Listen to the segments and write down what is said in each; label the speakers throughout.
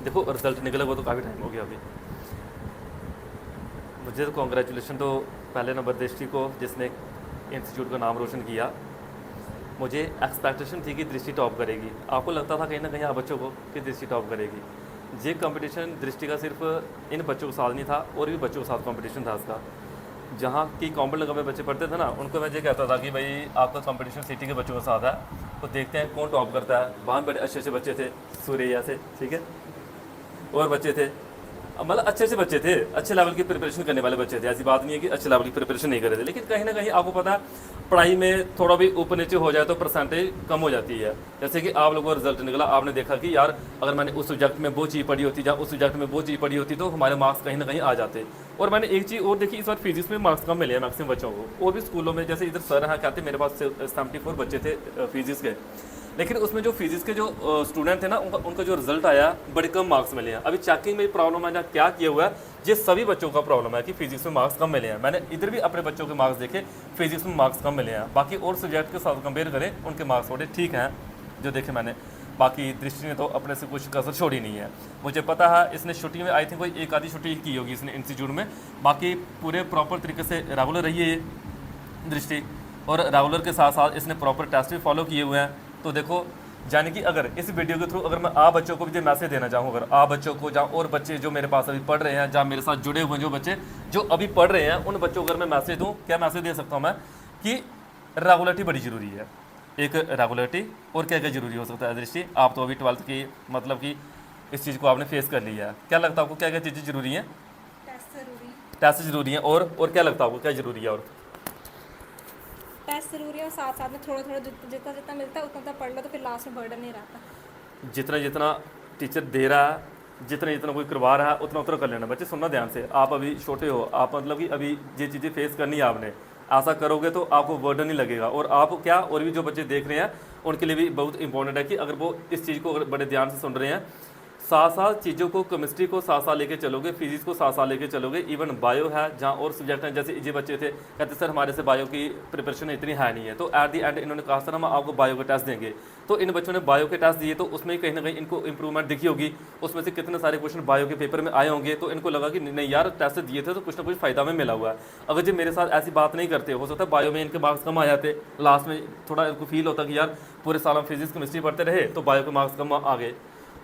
Speaker 1: देखो रिजल्ट निकला वो तो काफ़ी टाइम हो गया अभी। मुझे तो कॉन्ग्रेचुलेशन तो पहले नंबर दृष्टि को, जिसने इंस्टीट्यूट का नाम रोशन किया। मुझे एक्सपेक्टेशन थी कि दृष्टि टॉप करेगी। आपको लगता था कहीं ना कहीं आप बच्चों को कि दृष्टि टॉप करेगी। ये कंपटीशन दृष्टि का सिर्फ इन बच्चों के साथ नहीं था, और भी बच्चों के साथ कंपटीशन था इसका। जहाँ की कॉम्बल नगर में बच्चे पढ़ते थे ना, उनको मैं ये कहता था कि भाई आपका कंपटीशन सिटी के बच्चों के साथ है, तो देखते हैं कौन टॉप करता है। वहाँ बड़े अच्छे अच्छे बच्चे थे, सूर्या से, ठीक है, और बच्चे थे, मतलब अच्छे अच्छे बच्चे थे, अच्छे लेवल की प्रिपरेशन करने वाले बच्चे थे। ऐसी बात नहीं है कि अच्छे लेवल की प्रिपरेशन नहीं कर रहे थे, लेकिन कहीं ना कहीं आपको पता है पढ़ाई में थोड़ा भी ऊपर नीचे हो जाए तो परसेंटेज कम हो जाती है। जैसे कि आप लोगों का रिजल्ट निकला, आपने देखा कि यार अगर मैंने उस सब्जेक्ट में वो चीज़ पढ़ी होती या उस सब्जेक्ट में वो चीज़ पढ़ी होती तो हमारे मार्क्स कहीं ना कहीं आ जाते। और मैंने एक चीज़ और देखी, इस बार फिजिक्स में मार्क्स कम मिले हैं मैक्सिमम बच्चों को। और भी स्कूलों में जैसे इधर सर हैं कहते मेरे पास 74 बच्चे थे फिजिक्स के, लेकिन उसमें जो फिजिक्स के जो स्टूडेंट थे ना, उनका जो रिजल्ट आया बड़े कम मार्क्स मिले हैं। अभी चेकिंग में प्रॉब्लम है, क्या किया हुआ है, ये सभी बच्चों का प्रॉब्लम है कि फिजिक्स में मार्क्स कम मिले हैं। मैंने इधर भी अपने बच्चों के मार्क्स देखे, फिजिक्स में मार्क्स कम मिले हैं। बाकी और सब्जेक्ट के साथ कंपेयर करें, उनके मार्क्स थोड़े ठीक हैं जो देखे मैंने। बाकी दृष्टि ने तो अपने से कुछ कसर छोड़ी नहीं है। मुझे पता है इसने छुट्टी में आई थिंक कोई एक आधी छुट्टी की होगी इसने इंस्टीट्यूट में, बाकी पूरे प्रॉपर तरीके से रेगुलर रही है ये दृष्टि। और रेगुलर के साथ साथ इसने प्रॉपर टेस्ट भी फॉलो किए हुए हैं। तो देखो, यानी कि अगर इस वीडियो के थ्रू अगर मैं आप बच्चों को भी जो मैसेज देना चाहूँ, अगर आप बच्चों को जहाँ और बच्चे जो मेरे पास अभी पढ़ रहे हैं, जहाँ मेरे साथ जुड़े हुए जो बच्चे जो अभी पढ़ रहे हैं, उन बच्चों को अगर मैं मैसेज दूँ, क्या मैसेज दे सकता हूँ मैं कि रेगुलरिटी बड़ी ज़रूरी है। एक रेगुलरिटी, और क्या क्या ज़रूरी हो सकता है दृष्टि? आप तो अभी 12th की मतलब कि इस चीज़ को आपने फेस कर लिया है, क्या लगता है आपको क्या क्या चीज़ें ज़रूरी हैं? टेस्ट ज़रूरी हैं, और क्या लगता है आपको क्या ज़रूरी है? और
Speaker 2: टेस्ट जरूरी है, और साथ साथ में थोड़ा थोड़ा जितना जितना मिलता है उतना उतना पढ़ लो, तो फिर लास्ट में बर्डन नहीं रहता।
Speaker 1: जितना जितना टीचर दे रहा है, जितना जितना कोई करवा रहा है, उतना उतना कर लेना। बच्चे सुनना ध्यान से, आप अभी छोटे हो, आप मतलब कि अभी ये चीज़ें फेस करनी है आपने। ऐसा करोगे तो आपको बर्डन नहीं लगेगा। और आप क्या, और भी जो बच्चे देख रहे हैं उनके लिए भी बहुत इंपॉर्टेंट है कि अगर वो इस चीज़ को अगर बड़े ध्यान से सुन रहे हैं, साथ साथ चीज़ों को, केमिस्ट्री को साथ साथ लेके चलोगे, फिजिक्स को साथ साथ लेके चलोगे, इवन बायो है जहाँ और सब्जेक्ट हैं। जैसे ये बच्चे थे कहते सर हमारे से बायो की प्रिपरेशन इतनी है नहीं है, तो एट दी एंड इन्होंने कहा सर हम आपको बायो के टेस्ट देंगे। तो इन बच्चों ने बायो के टेस्ट दिए, तो उसमें कहीं ना कहीं इनको इंप्रूवमेंट दिखी होगी। उसमें से कितने सारे क्वेश्चन बायो के पेपर में आए होंगे, तो इनको लगा कि नहीं यार टेस्ट दिए थे तो कुछ ना कुछ फ़ायदा में मिला हुआ है। अगर जो मेरे साथ ऐसी बात नहीं करते, हो सकता है बायो में इनके मार्क्स कम आ जाते, लास्ट में थोड़ा इनको फील होता कि यार पूरे साल हम फिजिक्स केमिस्ट्री पढ़ते रहे तो बायो के मार्क्स कम आ गए।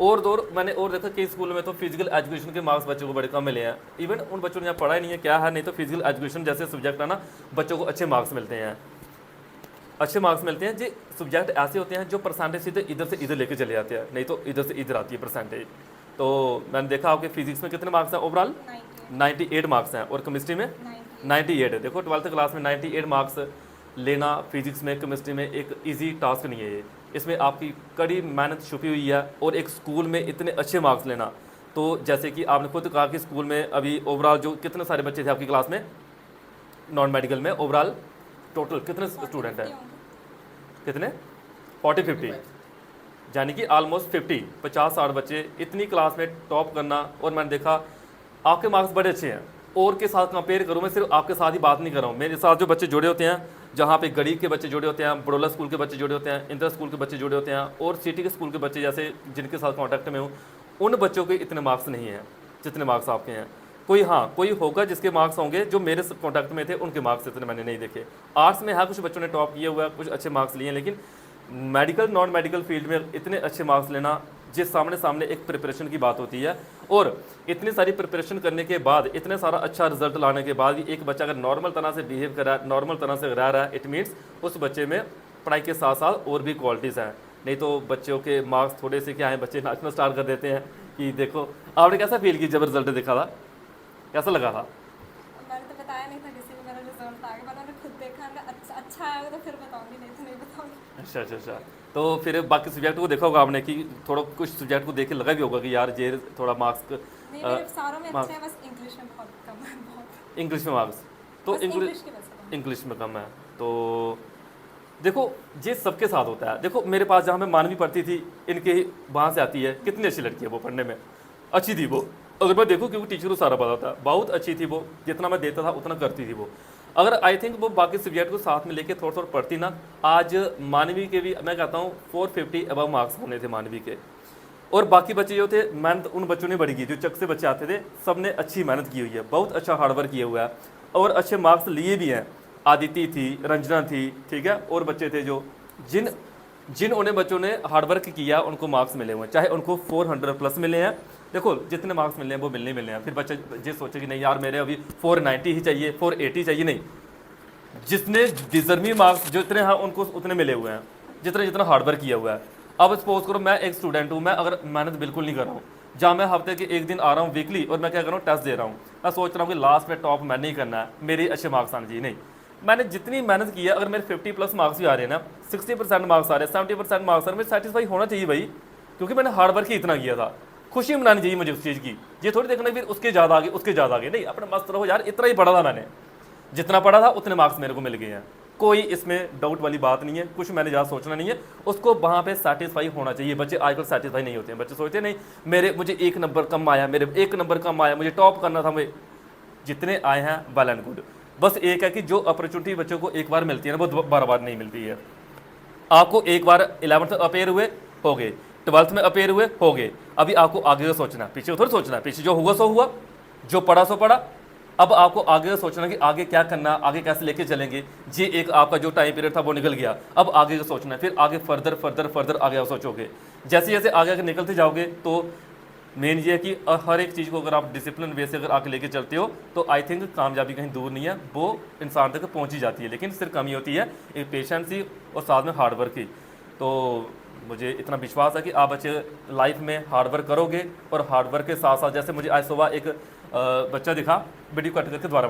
Speaker 1: और दौर मैंने और देखा कई स्कूलों में तो फिजिकल एजुकेशन के मार्क्स बच्चों को बड़े कम मिले हैं। इवन उन बच्चों ने यहाँ पढ़ा ही नहीं है क्या है, नहीं तो फिजिकल एजुकेशन जैसे सब्जेक्ट है ना, बच्चों को अच्छे मार्क्स मिलते हैं, अच्छे मार्क्स मिलते हैं। जो सब्जेक्ट ऐसे होते हैं जो परसेंटेज सीधे इधर से इधर लेके चले जाते हैं, नहीं तो इधर से इधर आती है परसेंटेज। तो मैंने देखा आपके फिजिक्स में कितने मार्क्स हैं ओवरऑल? 98 मार्क्स हैं, और केमिस्ट्री में 98 है। देखो 12th क्लास में 98 मार्क्स लेना फिजिक्स में, केमिस्ट्री में एक इजी टास्क नहीं है ये। इसमें आपकी कड़ी मेहनत छुपी हुई है, और एक स्कूल में इतने अच्छे मार्क्स लेना। तो जैसे कि आपने खुद कहा कि स्कूल में अभी ओवरऑल जो कितने सारे बच्चे थे आपकी क्लास में नॉन मेडिकल में, ओवरऑल टोटल कितने स्टूडेंट हैं? कितने? 40-50, यानी कि ऑलमोस्ट 50-60 बच्चे इतनी क्लास में टॉप करना। और मैंने देखा आपके मार्क्स बड़े अच्छे हैं। और के साथ कंपेयर करूँ, मैं सिर्फ आपके साथ ही बात नहीं कर रहा हूँ, मेरे साथ जो बच्चे जुड़े होते हैं, जहाँ पे गरीब के बच्चे जुड़े होते हैं, बड़ोला स्कूल के बच्चे जुड़े होते हैं, इंटर स्कूल के बच्चे जुड़े होते हैं, और सिटी के स्कूल के बच्चे जैसे जिनके साथ कॉन्टैक्ट में हूँ, उन बच्चों के इतने मार्क्स नहीं हैं जितने मार्क्स आपके हैं। कोई हाँ कोई होगा जिसके मार्क्स होंगे, जो मेरे कॉन्टैक्ट में थे उनके मार्क्स इतने मैंने नहीं देखे। आर्ट्स में है कुछ बच्चों ने टॉप किया हुआ है, कुछ अच्छे मार्क्स लिए हैं, लेकिन मेडिकल नॉन मेडिकल फील्ड में इतने अच्छे मार्क्स लेना, जिस सामने सामने एक प्रिपरेशन की बात होती है, और इतनी सारी प्रिपरेशन करने के बाद, इतने सारा अच्छा रिजल्ट लाने के बाद भी एक बच्चा अगर नॉर्मल तरह से बिहेव कर रहा है, नॉर्मल तरह से रह रहा है, इट मीन्स उस बच्चे में पढ़ाई के साथ साथ और भी क्वालिटीज़ हैं। नहीं तो बच्चों के मार्क्स थोड़े से क्या है, बच्चे नाचना स्टार्ट कर देते हैं कि देखो। आपने कैसा फील किया जब रिजल्ट देखा था, कैसा लगा था?
Speaker 2: मैंने तो बताया नहीं था किसी को मेरा रिजल्ट आ गया, मैंने खुद देखा, अच्छा आया तो फिर बताऊंगी, नहीं तो नहीं बताऊंगी।
Speaker 1: अच्छा। तो फिर बाकी सब्जेक्ट को देखा होगा आपने कि थोड़ा कुछ सब्जेक्ट को देख के लगा भी होगा कि यार ये थोड़ा मार्क्स
Speaker 2: नहीं, मेरे सारों में अच्छे हैं, बस इंग्लिश में बहुत कम है, बहुत।
Speaker 1: इंग्लिश में मार्क्स तो इंग्लिश में कम है। तो देखो ये सबके साथ होता है। देखो मेरे पास जहाँ मैं मानवी पढ़ती थी, इनके वहाँ से आती है, कितनी अच्छी लड़की है वो, पढ़ने में अच्छी थी वो। अगर मैं देखूँ क्योंकि टीचर को सारा पता था, बहुत अच्छी थी वो, जितना मैं देता था उतना करती थी वो। अगर आई थिंक वो बाकी सब्जेक्ट को साथ में लेके थोड़ा थोड़ा पढ़ती ना, आज मानवी के भी मैं कहता हूँ 450 अबव मार्क्स होने थे मानवी के। और बाकी बच्चे जो थे, मेहनत उन बच्चों ने बड़ी की, जो चक से बच्चे आते थे, सब ने अच्छी मेहनत की हुई है, बहुत अच्छा हार्डवर्क किया हुआ है और अच्छे मार्क्स लिए भी हैं। आदिति थी, रंजना थी, ठीक है, और बच्चे थे जो जिन उन्हें बच्चों ने हार्डवर्क किया उनको मार्क्स मिले हुए हैं, चाहे उनको 400 प्लस मिले हैं। देखो जितने मार्क्स मिले हैं वो मिलने ही मिलने हैं। फिर बच्चे ये सोचे कि नहीं यार मेरे अभी 490 ही चाहिए, 480 चाहिए, नहीं, जिसने डिजर्विंग मार्क्स जो इतने हैं उनको उतने मिले हुए हैं, जितना हार्डवर्क किया हुआ है। अब सपोज करो मैं एक स्टूडेंट हूँ, मैं अगर मेहनत बिल्कुल नहीं कर रहा हूँ, जहाँ मैं हफ्ते के एक दिन आ रहा हूँ वीकली और मैं क्या कर रहा हूँ, टेस्ट दे रहा हूँ, मैं सोच रहा हूँ कि लास्ट में टॉप मैंने ही करना है, मेरे अच्छे मार्क्स आने चाहिए। नहीं, मैंने जितनी मेहनत की है, अगर मेरे 50 प्लस मार्क्स भी आ रहे हैं ना, 60% मार्क्स आ रहे हैं, 70% मार्क्स आ रहे हैं, मैं सेटिस्फाई होना चाहिए भाई, क्योंकि मैंने हार्डवर्क ही इतना किया था। खुशी मनानी चाहिए मुझे उस चीज़ की। ये थोड़ी देखना फिर उसके ज़्यादा आगे, उसके ज़्यादा आगे, नहीं, अपना मस्त रहो यार, इतना ही पढ़ा था मैंने, जितना पढ़ा था उतने मार्क्स मेरे को मिल गए हैं, कोई इसमें डाउट वाली बात नहीं है, कुछ मैंने ज़्यादा सोचना नहीं है। उसको वहाँ पे सेटिस्फाई होना चाहिए। बच्चे आजकल सेटिस्फाई नहीं होते हैं, बच्चे सोचते नहीं मुझे 1 नंबर कम आया, मेरे 1 नंबर कम आया, मुझे टॉप करना था। मुझे जितने आए हैं वेल एंड गुड, बस एक है कि जो अपॉर्चुनिटी बच्चों को एक बार मिलती है ना, वो बार बार नहीं मिलती है। आपको एक बार 11th अपेयर हुए, हो गए, 12th में अपेयर हुए, हो गए, अभी आपको आगे का सोचना, पीछे थोड़ी सोचना, पीछे जो हुआ सो हुआ, जो पढ़ा सो पढ़ा। अब आपको आगे का सोचना कि आगे क्या करना, आगे कैसे लेके चलेंगे। ये एक आपका जो टाइम पीरियड था वो निकल गया, अब आगे का सोचना है, फिर आगे फर्दर आगे आप सोचोगे। जैसे जैसे आगे निकलते जाओगे तो मेन ये है कि हर एक चीज़ को अगर आप डिसिप्लिन वे से अगर आगे लेके चलते हो तो आई थिंक कामयाबी कहीं दूर नहीं है, वो इंसान तक पहुंच ही जाती है। लेकिन सिर्फ कमी होती है एक पेशेंस की और साथ में हार्डवर्क की। तो मुझे इतना विश्वास है कि आप अच्छे लाइफ में हार्डवर्क करोगे, और हार्डवर्क के साथ साथ, जैसे मुझे आज सुबह एक बच्चा दिखा वीडियो कट करके दोबारा